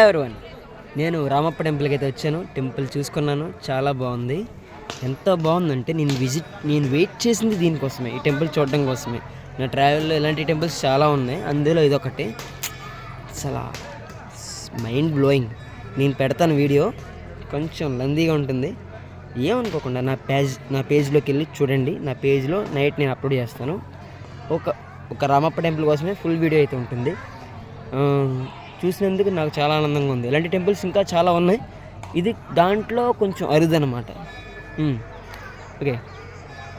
Everyone నేను రామప్ప టెంపుల్కి అయితే వచ్చాను. టెంపుల్ చూసుకున్నాను, చాలా బాగుంది. ఎంత బాగుందంటే నేను వెయిట్ చేసింది దీనికోసమే, ఈ టెంపుల్ చూడడం కోసమే. నా ట్రావెల్లో ఇలాంటి టెంపుల్స్ చాలా ఉన్నాయి, అందులో ఇదొకటి. అసలు మైండ్ బ్లోయింగ్. నేను పెడతాను వీడియో, కొంచెం లెందీగా ఉంటుంది, ఏమనుకోకుండా నా పేజ్లోకి వెళ్ళి చూడండి. నా పేజ్లో నైట్ నేను అప్లోడ్ చేస్తాను. ఒక రామప్ప టెంపుల్ కోసమే ఫుల్ వీడియో అయితే ఉంటుంది. చూసినందుకు నాకు చాలా ఆనందంగా ఉంది. ఇలాంటి టెంపుల్స్ ఇంకా చాలా ఉన్నాయి, ఇది దాంట్లో కొంచెం అరుదనమాట. ఓకే,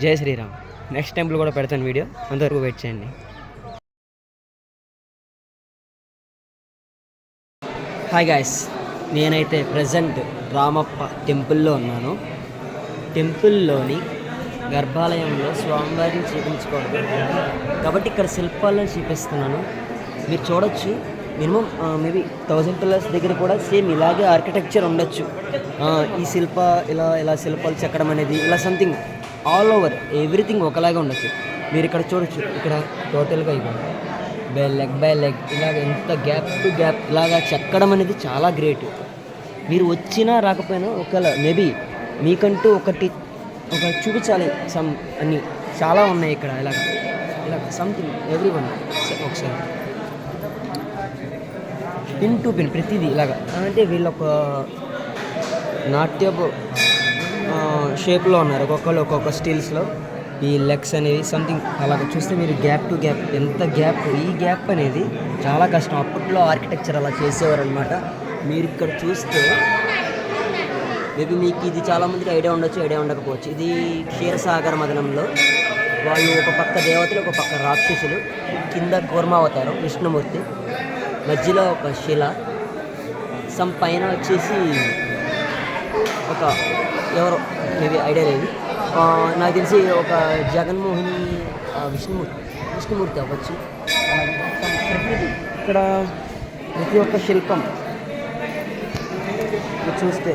జై శ్రీరామ్. నెక్స్ట్ టెంపుల్ కూడా పెడతాను వీడియో, అంతవరకు వెయిట్ చేయండి. హాయ్ గాయ్స్, నేనైతే ప్రజెంట్ రామప్ప టెంపుల్లో ఉన్నాను. టెంపుల్లోని గర్భాలయంలో స్వామివారిని చూపించుకోవడం కాబట్టి ఇక్కడ శిల్పాలను చూపిస్తున్నాను. మీరు చూడొచ్చు, మినిమం మేబీ 1000 పిల్లర్స్ దగ్గర కూడా సేమ్ ఇలాగే ఆర్కిటెక్చర్ ఉండొచ్చు. ఈ ఇలా శిల్పాలు చెక్కడం అనేది ఇలా సంథింగ్ ఆల్ ఓవర్ ఎవ్రీథింగ్ ఒకలాగే ఉండొచ్చు. మీరు ఇక్కడ చూడొచ్చు, ఇక్కడ టోటల్గా ఇవ్వండి బై లెగ్ ఇలాగ ఎంత గ్యాప్ టు గ్యాప్ ఇలాగా చెక్కడం అనేది చాలా గ్రేట్. మీరు వచ్చినా రాకపోయినా ఒకవేళ మేబీ మీకంటూ ఒక చూపించాలి అన్నీ చాలా ఉన్నాయి ఇక్కడ. ఇలాగ సంథింగ్ ఎవ్రీ వన్ ఒకసారి పిన్ టు పిన్ ప్రతిదీ ఇలాగా, అంటే వీళ్ళు ఒక నాట్యపు షేప్లో ఉన్నారు, ఒక్కొక్క స్టీల్స్లో ఈ లెగ్స్ అనేవి సంథింగ్ అలాగ. చూస్తే మీరు గ్యాప్ టు గ్యాప్ ఎంత గ్యాప్, ఈ గ్యాప్ అనేది చాలా కష్టం. అప్పట్లో ఆర్కిటెక్చర్ అలా చేసేవారు అనమాట. మీరు ఇక్కడ చూస్తే మేబీ మీకు ఇది చాలామందికి ఐడియా ఉండొచ్చు, ఐడియా ఉండకపోవచ్చు. ఇది క్షీరసాగర మదనంలో వాళ్ళు ఒక పక్క దేవతలు, ఒక పక్క రాక్షసులు, కింద కూర్మావతారం విష్ణుమూర్తి, మధ్యలో ఒక శిల, పైన వచ్చేసి ఒక ఎవరో మేబీ ఐడియా లేదు, నాకు తెలిసి ఒక జగన్మోహిని విష్ణుమూర్తి అవ్వచ్చు. ప్రతిదీ ఇక్కడ ప్రతి ఒక్క శిల్పం చూస్తే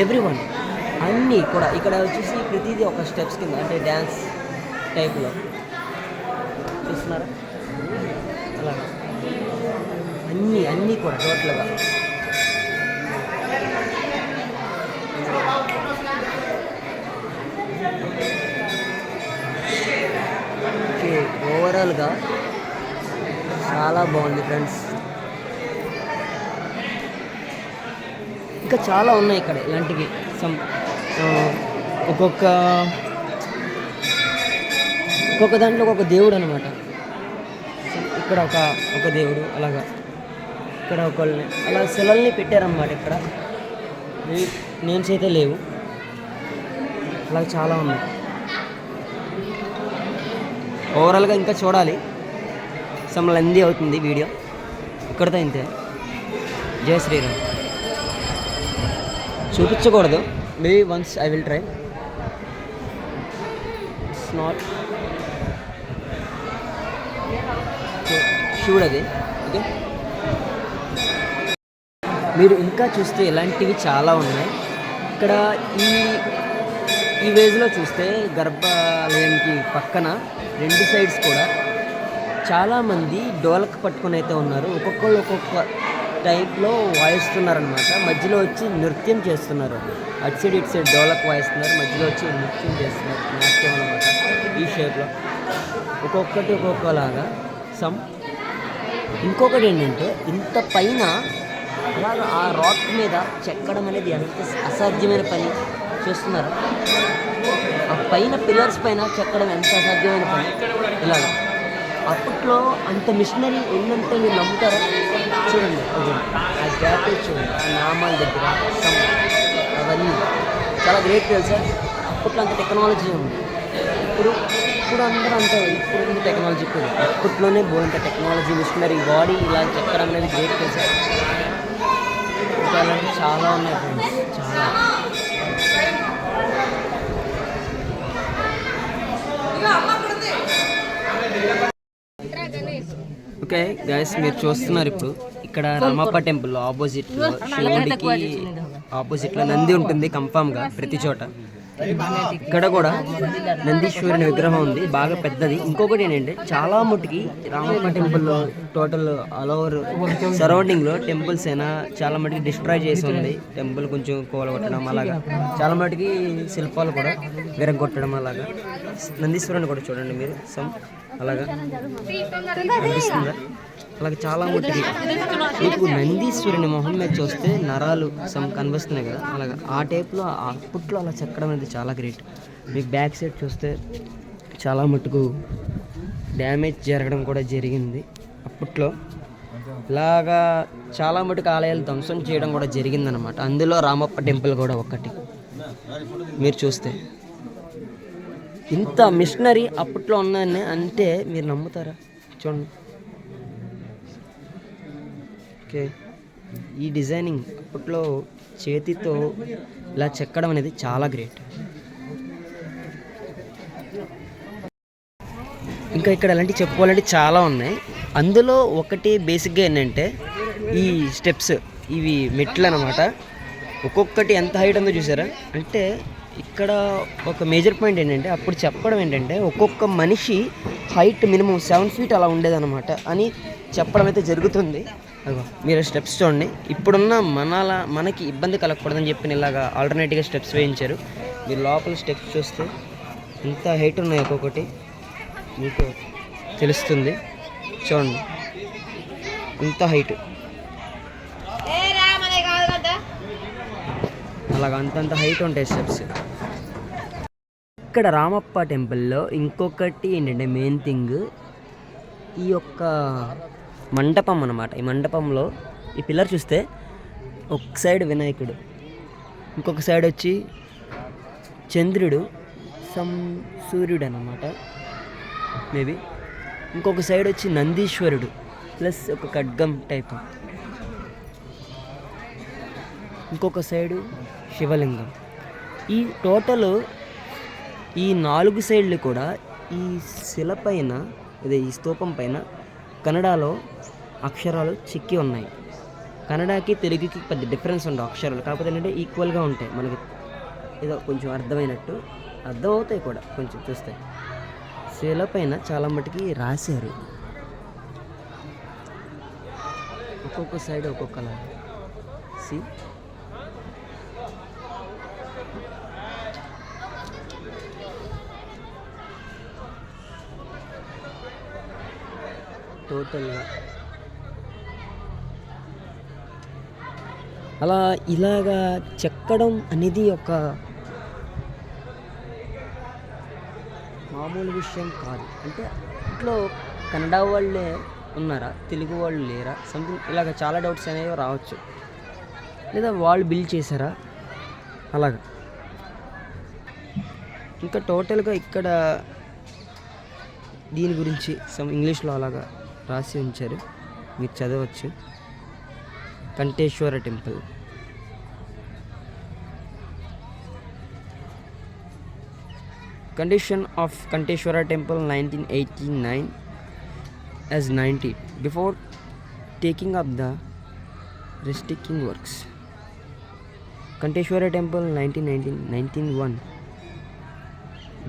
ఎవ్రీ వన్ అన్నీ కూడా ఇక్కడ వచ్చేసి ప్రతిదీ ఒక స్టెప్స్ కింద, అంటే డ్యాన్స్ టైప్లో చూస్తున్నారా. అలాగా అన్నీ కూడా టోటల్గా ఓకే. ఓవరాల్గా చాలా బాగుంది ఫ్రెండ్స్. ఇంకా చాలా ఉన్నాయి ఇక్కడ ఇలాంటివి. ఒక్కొక్క దాంట్లో ఒక్కొక్క దేవుడు అనమాట. ఇక్కడ ఒక దేవుడు, అలాగా ఇక్కడ ఒకళ్ళని అలా శిలల్ని పెట్టారన్నమాట. ఇక్కడ నేమ్స్ అయితే లేవు, అలా చాలా ఉన్నాయి. ఓవరాల్గా ఇంకా చూడాలి, లెందీ అవుతుంది వీడియో. ఇక్కడితో ఇంతే. జై శ్రీరామ్. చూపించకూడదు, maybe once I will try. It's not చూడది. ఓకే, మీరు ఇంకా చూస్తే ఇలాంటివి చాలా ఉన్నాయి ఇక్కడ. ఈ వేజ్లో చూస్తే గర్భాలయంకి పక్కన 2 సైడ్స్ కూడా చాలామంది డోలక్ పట్టుకొని అయితే ఉన్నారు. ఒక్కొక్కళ్ళు ఒక్కొక్క టైప్లో వాయిస్తున్నారనమాట. మధ్యలో వచ్చి నృత్యం చేస్తున్నారు. అటు సైడ్ ఇటు సైడ్ డోలక్ వాయిస్తున్నారు, మధ్యలో వచ్చి నృత్యం చేస్తున్నారు. నాట్యం అనమాట ఈ షేప్లో, ఒక్కొక్కటి ఒక్కొక్కలాగా. ఇంకొకటి ఏంటంటే ఇంత పైన అలాగా ఆ రాక్ మీద చెక్కడం అనేది ఎంత అసాధ్యమైన పని చూస్తున్నారా. ఆ పైన పిల్లర్స్ పైన చెక్కడం ఎంత అసాధ్యమైన పని. ఇలాగా అప్పట్లో అంత మిషనరీ ఉందంటే మీరు నమ్ముతారా. చూడండి ఆ గ్యాప్ చూడండి, ఆ నామాల దగ్గర అవన్నీ చాలా గ్రేట్ తెలుసా. అప్పట్లో అంత టెక్నాలజీ ఉంది. ఇప్పుడు అందరూ అంతే, ఇప్పుడు టెక్నాలజీ కూడా అప్పట్లోనే బోలంత టెక్నాలజీ, మిషనరీ, బాడీ ఇలా చెక్కడం అనేది గ్రేట్ తెలుసా. అలాంటివి చాలా ఉన్నాయి ఫ్రెండ్స్, చాలా. ఓకే గైస్, మీరు చూస్తున్నారు ఇప్పుడు ఇక్కడ రామప్ప టెంపుల్ ఆపోజిట్లో శివుడికి ఆపోజిట్లో నంది ఉంటుంది కన్ఫామ్గా ప్రతి చోట. ఇక్కడ కూడా నందీశ్వరుని విగ్రహం ఉంది, బాగా పెద్దది. ఇంకొకటి ఏంటంటే చాలా మటుకి రామప్ప టెంపుల్లో టోటల్ ఆల్ ఓవర్ సరౌండింగ్లో టెంపుల్స్ అయినా చాలా మటుకి డిస్ట్రాయ్ చేసి ఉంది. టెంపుల్ కొంచెం కూలగొట్టడం అలాగా, చాలా మటుకి శిల్పాలు కూడా విరగొట్టడం అలాగా. నందీశ్వరుని కూడా చూడండి మీరు సమ్ అలాగా అనిపిస్తుందా? అలాగే చాలా మటుకి మీకు నందీశ్వరుని మొహం మీద చూస్తే నరాలు సమ్ కనిపిస్తున్నాయి కదా, అలాగా ఆ టైప్లో అప్పట్లో అలా చెక్కడం అనేది చాలా గ్రేట్. మీకు బ్యాక్ సైడ్ చూస్తే చాలా మటుకు డ్యామేజ్ జరగడం కూడా జరిగింది. అప్పట్లో ఇలాగా చాలా మటుకు ఆలయాలు ధ్వంసం చేయడం కూడా జరిగిందనమాట. అందులో రామప్ప టెంపుల్ కూడా ఒకటి. మీరు చూస్తే ఇంత మిషనరీ అప్పట్లో ఉన్నదని అంటే మీరు నమ్ముతారా? చూడండి. ఓకే, ఈ డిజైనింగ్ అప్పట్లో చేతితో ఇలా చెక్కడం అనేది చాలా గ్రేట్. ఇంకా ఇక్కడ అలాంటివి చెప్పుకోవాలంటే చాలా ఉన్నాయి. అందులో ఒకటి బేసిక్గా ఏంటంటే ఈ స్టెప్స్, ఇవి మెట్లు అనమాట. ఒక్కొక్కటి ఎంత హైట్ ఉందో చూసారా? అంటే ఇక్కడ ఒక మేజర్ పాయింట్ ఏంటంటే అప్పుడు చెప్పడం ఏంటంటే ఒక్కొక్క మనిషి హైట్ మినిమం 7 feet అలా ఉండేదన్నమాట అని చెప్పడం అయితే జరుగుతుంది. అగో మీరు స్టెప్స్ చూడండి. ఇప్పుడున్న మనకి ఇబ్బంది కలగకూడదని చెప్పి ఇలాగా ఆల్టర్నేటివ్గా స్టెప్స్ వేయించారు. మీరు లోపల స్టెప్స్ చూస్తే ఎంత హైట్ ఉన్నాయి ఒక్కొక్కటి మీకు తెలుస్తుంది. చూడండి ఇంత హైట్, అలాగా అంతంత హైట్ ఉంటాయి స్టెప్స్. ఇక్కడ రామప్ప టెంపుల్లో ఇంకొకటి ఏంటంటే మెయిన్ థింగ్ ఈ యొక్క మండపం అన్నమాట. ఈ మండపంలో ఈ పిల్లర్ చూస్తే ఒక సైడ్ వినాయకుడు, ఇంకొక సైడ్ వచ్చి చంద్రుడు, సూర్యుడు అన్నమాట మేబీ. ఇంకొక సైడ్ వచ్చి నందీశ్వరుడు ప్లస్ ఒక ఖడ్గం టైప్, ఇంకొక సైడు శివలింగం. ఈ టోటల్ ఈ 4 సైడ్లు కూడా ఈ శిల పైన, అదే ఈ స్తూపం పైన కన్నడలో అక్షరాలు చెక్కి ఉన్నాయి. కన్నడకి తెలుగుకి పెద్ద డిఫరెన్స్ ఉండవు అక్షరాలు, కాకపోతే ఏంటంటే ఈక్వల్గా ఉంటాయి. మనకి ఏదో కొంచెం అర్థమైనట్టు అర్థమవుతాయి కూడా కొంచెం చూస్తే. శిల పైన చాలా మటుకి రాశారు, ఒక్కొక్క సైడ్ ఒక్కొక్కలా. సి టోటల్గా అలా ఇలాగా చెక్కడం అనేది ఒక మామూలు విషయం కాదు. అంటే ఇంట్లో కన్నడ వాళ్ళే ఉన్నారా, తెలుగు వాళ్ళు లేరా, సంథింగ్ ఇలాగ చాలా డౌట్స్ అనేవి రావచ్చు. లేదా వాళ్ళు బిల్డ్ చేశారా అలాగా. ఇంకా టోటల్గా ఇక్కడ దీని గురించి ఇంగ్లీష్లో అలాగా రాసి ఉంచారు, మీరు చదవచ్చు. Kanteshwara temple. Condition of Kanteshwara Temple 1989 as 90 before taking up the restricting works. Kanteshwara Temple 1991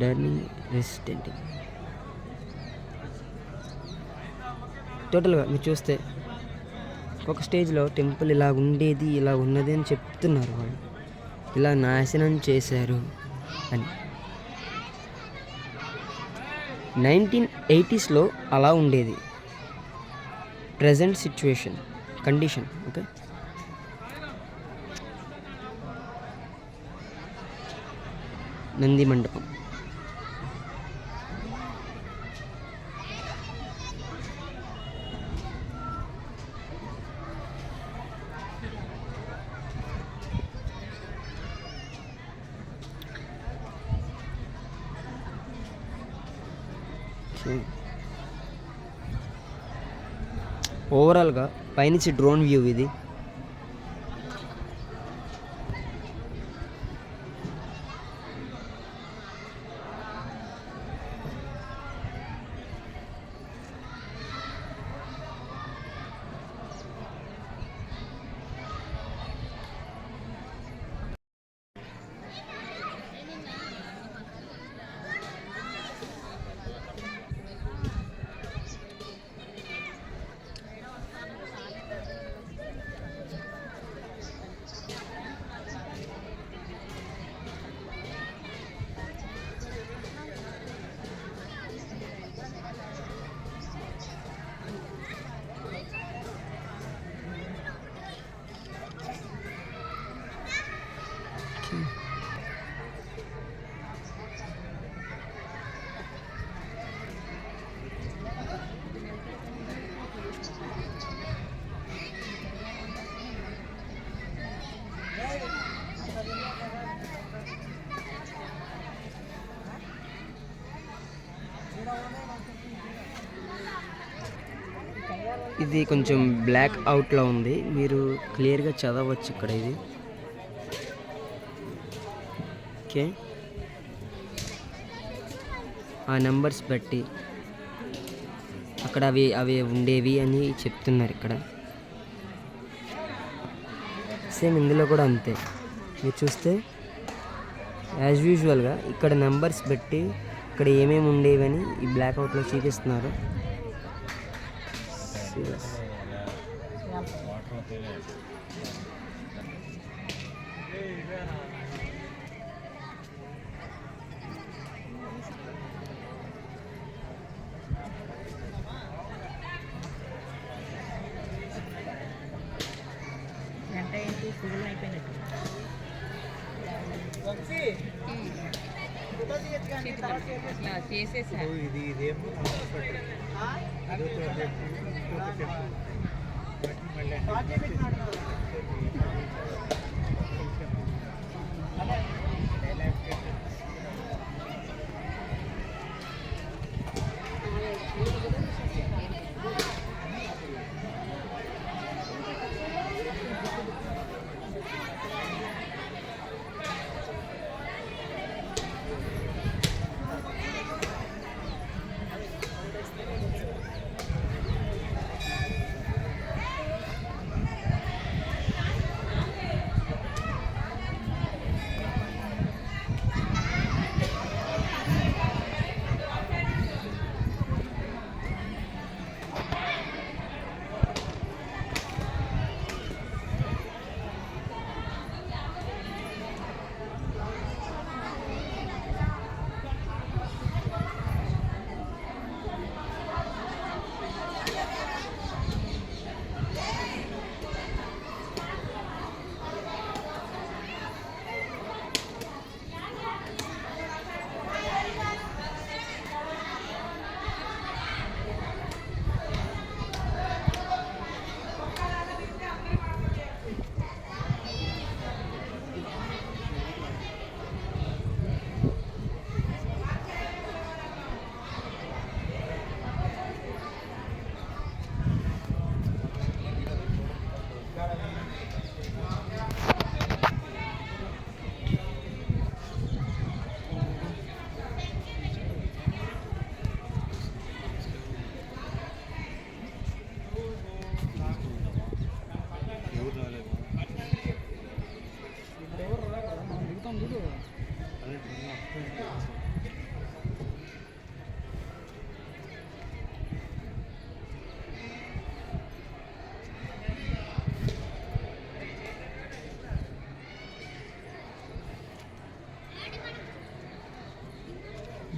Durning Restricting. టోటల్గా మీరు చూస్తే ఒక స్టేజ్లో టెంపుల్ ఇలా ఉండేది, ఇలా ఉన్నది అని చెప్తున్నారు వాళ్ళు, ఇలా నాశనం చేశారు అని. 1980sలో అలా ఉండేది ప్రజెంట్ కండిషన్. ఓకే, నంది మండపం. ఓవరాల్గా పైనుంచి డ్రోన్ వ్యూ ఇది. నెంబర్ది కొంచెం బ్లాక్ అవుట్లో ఉంది, మీరు క్లియర్గా చదవచ్చు ఇక్కడ ఇది. ఓకే, ఆ నెంబర్స్ బట్టి అక్కడ అవి అవి ఉండేవి అని చెప్తున్నారు ఇక్కడ. సేమ్ ఇందులో కూడా అంతే, మీరు చూస్తే యాజ్ యూజువల్గా ఇక్కడ నెంబర్స్ బట్టి ఇక్కడ ఏమేమి ఉండేవని ఈ బ్లాక్ అవుట్లో చూపిస్తున్నారు.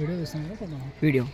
వీడియో చూస్తాను కదా వీడియో